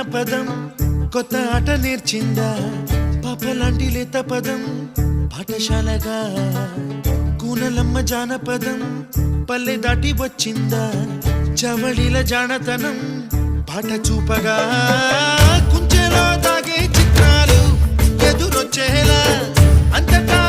జానపదం కొత్త ఆట నేర్చిందా పాపలాంటి లేత పదం పాఠశాలగా కూనలమ్మ జానపదం పల్లె దాటి వచ్చిందా చవళిల జానతనం పాట చూపగా కుంచెలో తాగే చిత్రాలు ఎదురొచ్చేలా అంతటా